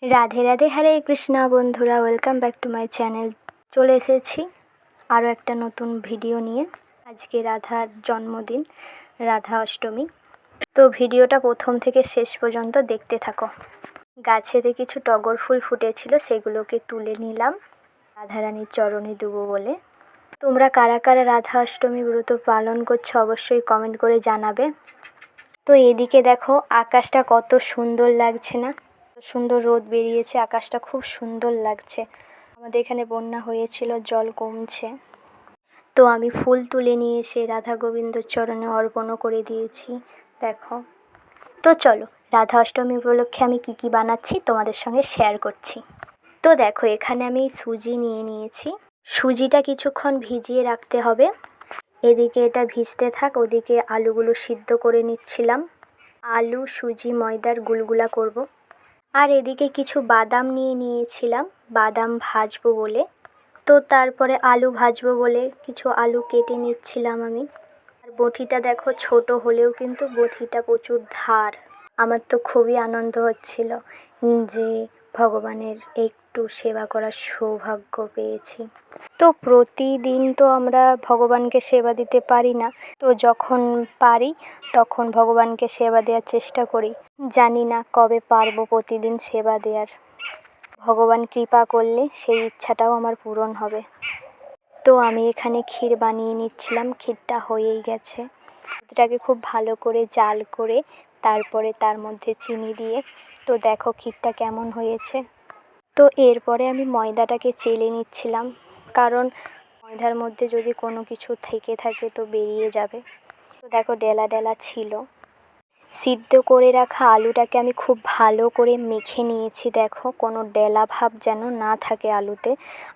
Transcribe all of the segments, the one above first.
রাধে রাধে, হরে কৃষ্ণা বন্ধুরা, welcome back to my channel. চলে এসেছি আরও একটা নতুন ভিডিও নিয়ে। আজকে রাধার জন্মদিন, রাধা অষ্টমী। তো ভিডিওটা প্রথম থেকে শেষ পর্যন্ত দেখতে থাকো। গাছেতে কিছু টগর ফুল ফুটেছিল, সেগুলোকে তুলে নিলাম রাধারানীর চরণে দেবো বলে। তোমরা কারা কারা রাধা অষ্টমী ব্রত পালন করছো অবশ্যই কমেন্ট করে জানাবে। তো এদিকে দেখো আকাশটা কত সুন্দর লাগছে না? সুন্দর রোদ বেরিয়েছে, আকাশটা খুব সুন্দর লাগছে। আমাদের এখানে বন্যা হয়েছিল, জল কমছে। তো আমি ফুল তুলে নিয়ে এসে রাধা গোবিন্দর চরণে অর্পণও করে দিয়েছি। দেখো, তো চলো রাধা অষ্টমী উপলক্ষে আমি কি কি বানাচ্ছি তোমাদের সঙ্গে শেয়ার করছি। তো দেখো, এখানে আমি সুজি নিয়ে নিয়েছি। সুজিটা কিছুক্ষণ ভিজিয়ে রাখতে হবে। এদিকে এটা ভিজতে থাক, ওদিকে আলুগুলো সিদ্ধ করে নিচ্ছিলাম। আলু, সুজি, ময়দার গুলগুলা করব। আর এদিকে কিছু বাদাম নিয়ে নিয়েছিলাম, বাদাম ভাজবো বলে। তো তারপরে আলু ভাজবো বলে কিছু আলু কেটে নিচ্ছিলাম আমি। আর বটিটা দেখো, ছোট হলেও কিন্তু বটিটা প্রচুর ধার। আমার তো খুবই আনন্দ হচ্ছিল যে ভগবানের একটু সেবা করার সৌভাগ্য পেয়েছি। তো প্রতিদিন তো আমরা ভগবানকে সেবা দিতে পারি না, তো যখন পারি তখন ভগবানকে সেবা দেওয়ার চেষ্টা করি। জানি না কবে পারবো প্রতিদিন সেবা দেওয়ার। ভগবান কৃপা করলে সেই ইচ্ছাটাও আমার পূরণ হবে। তো আমি এখানে ক্ষীর বানিয়ে নিচ্ছিলাম, ক্ষীরটা হয়েই গেছে। দুধটাকে খুব ভালো করে জাল করে তারপরে তার মধ্যে চিনি দিয়ে, তো দেখো ক্ষীরটা কেমন হয়েছে। তো এরপরে আমি ময়দাটাকে চেলে নিচ্ছিলাম, কারণ ময়দার মধ্যে যদি কোনো কিছু থেকে থাকে তো বেরিয়ে যাবে। তো দেখো ডেলা ডেলা ছিল। সিদ্ধ করে রাখা আলুটাকে আমি খুব ভালো করে মেখে নিয়েছি। দেখো কোনো ডেলা ভাব যেন না থাকে আলুতে।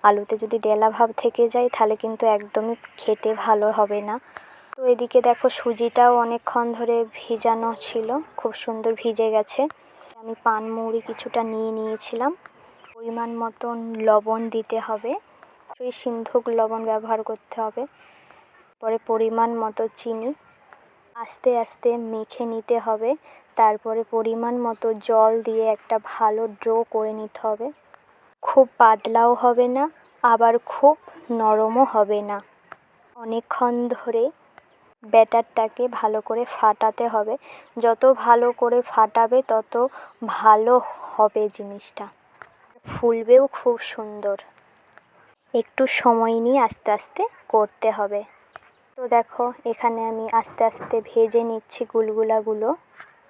আলুতে যদি ডেলা ভাব থেকে যায় তাহলে কিন্তু একদমই খেতে ভালো হবে না। তো এদিকে দেখো সুজিটাও অনেকক্ষণ ধরে ভিজানো ছিল, খুব সুন্দর ভিজে গেছে। আমি পানমৌরি কিছুটা নিয়ে নিয়েছিলাম। পরিমাণ মতন লবণ দিতে হবে, সেই সিন্ধুক লবণ ব্যবহার করতে হবে। পরে পরিমাণ মতো চিনি, আস্তে আস্তে মেখে নিতে হবে। তারপরে পরিমাণ মতো জল দিয়ে একটা ভালো ডো করে নিতে হবে। খুব পাতলাও হবে না, আবার খুব নরমও হবে না। অনেকক্ষণ ধরে ব্যাটারটাকে ভালো করে ফাটাতে হবে। যত ভালো করে ফাটাবে তত ভালো হবে জিনিসটা, ফুলবেও খুব সুন্দর। একটু সময় নিয়ে আস্তে আস্তে করতে হবে। তো দেখো এখানে আমি আস্তে আস্তে ভেজে নিচ্ছি গুলগুলাগুলো।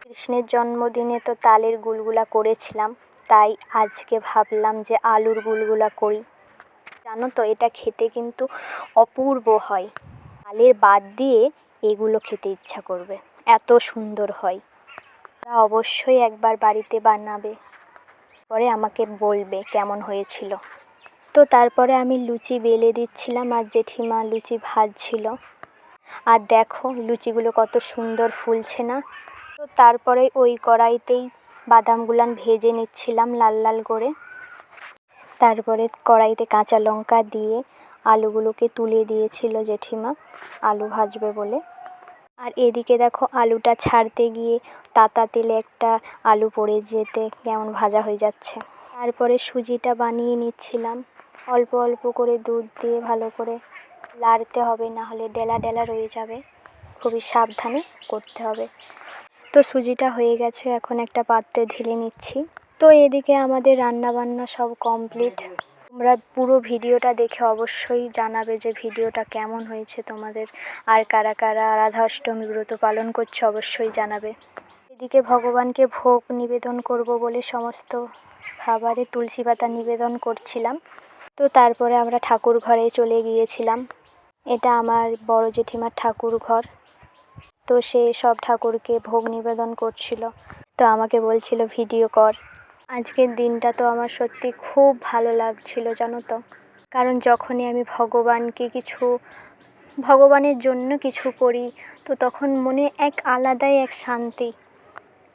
কৃষ্ণের জন্মদিনে তো তালের গুলগুলা করেছিলাম, তাই আজকে ভাবলাম যে আলুর গুলগুলা করি। জানো তো এটা খেতে কিন্তু অপূর্ব হয়। তালের বাদ দিয়ে এগুলো খেতে ইচ্ছা করবে, এত সুন্দর হয়। তারা অবশ্যই একবার বাড়িতে বানাবে, পরে আমাকে বলবে কেমন হয়েছিল। তো তারপরে আমি লুচি বেলে দিচ্ছিলাম আর জেঠিমা লুচি ভাজছিল। আর দেখো লুচিগুলো কত সুন্দর ফুলছে না? তো তারপরে ওই কড়াইতেই বাদামগুলান ভেজে নিচ্ছিলাম লাল লাল করে। তারপরে কড়াইতে কাঁচা লঙ্কা দিয়ে আলুগুলোকে তুলে দিয়েছিল জেঠিমা, আলু ভাজবে বলে। আর এদিকে দেখো আলুটা ছাড়তে গিয়ে তাতা তেলে একটা আলু পড়ে যেতে কেমন ভাজা হয়ে যাচ্ছে। তারপরে সুজিটা বানিয়ে নিচ্ছিলাম, অল্প অল্প করে দুধ দিয়ে ভালো করে লাড়তে হবে, না হলে ডেলা ডেলা রয়ে যাবে। খুবই সাবধানে করতে হবে। তো সুজিটা হয়ে গেছে, এখন একটা পাত্রে ঢেলে নিচ্ছি। তো এদিকে আমাদের রান্না বান্না সব কমপ্লিট। তোমরা পুরো ভিডিওটা দেখে অবশ্যই জানাবে যে ভিডিওটা কেমন হয়েছে তোমাদের। আর কারা কারা রাধা অষ্টমী ব্রত পালন করছে অবশ্যই জানাবে। এদিকে ভগবানকে ভোগ নিবেদন করব বলে সমস্ত খাবারে তুলসী পাতা নিবেদন করছিলাম। তো তারপরে আমরা ঠাকুর ঘরে চলে গিয়েছিলাম। এটা আমার বড় জেঠিমার ঠাকুর ঘর। তো সে সব ঠাকুরকে ভোগ নিবেদন করছিল, তো আমাকে বলছিল ভিডিও কর। আজকের দিনটা তো আমার সত্যি খুব ভালো লাগছিল জানো তো, কারণ যখনই আমি ভগবানের জন্য কিছু করি তো তখন মনে এক আলাদাই এক শান্তি,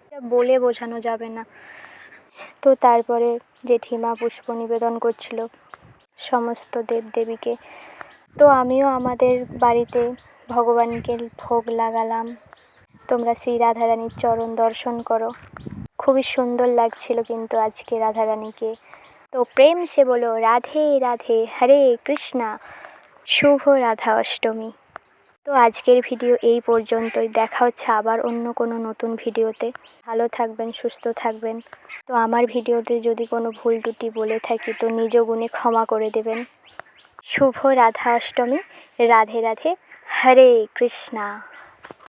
এটা বলে বোঝানো যাবে না। তো তারপরে জেঠিমা পুষ্প নিবেদন করছিল সমস্ত দেবদেবীকে। তো আমিও আমাদের বাড়িতে ভগবানকে ভোগ লাগালাম। তোমরা শ্রী রাধারানীর চরণ দর্শন করো। খুবই সুন্দর লাগছিল কিন্তু আজকে রাধারানীকে। তো প্রেম সে বলো রাধে রাধে, হরে কৃষ্ণা, শুভ রাধা অষ্টমী। তো আজকের ভিডিও এই পর্যন্তই, দেখা হচ্ছে আবার অন্য কোনো নতুন ভিডিওতে। ভালো থাকবেন, সুস্থ থাকবেন। তো আমার ভিডিওতে যদি কোনো ভুল ত্রুটি বলে থাকি তো নিজ গুণে ক্ষমা করে দেবেন। শুভ রাধা অষ্টমী। রাধে রাধে, হরে কৃষ্ণা।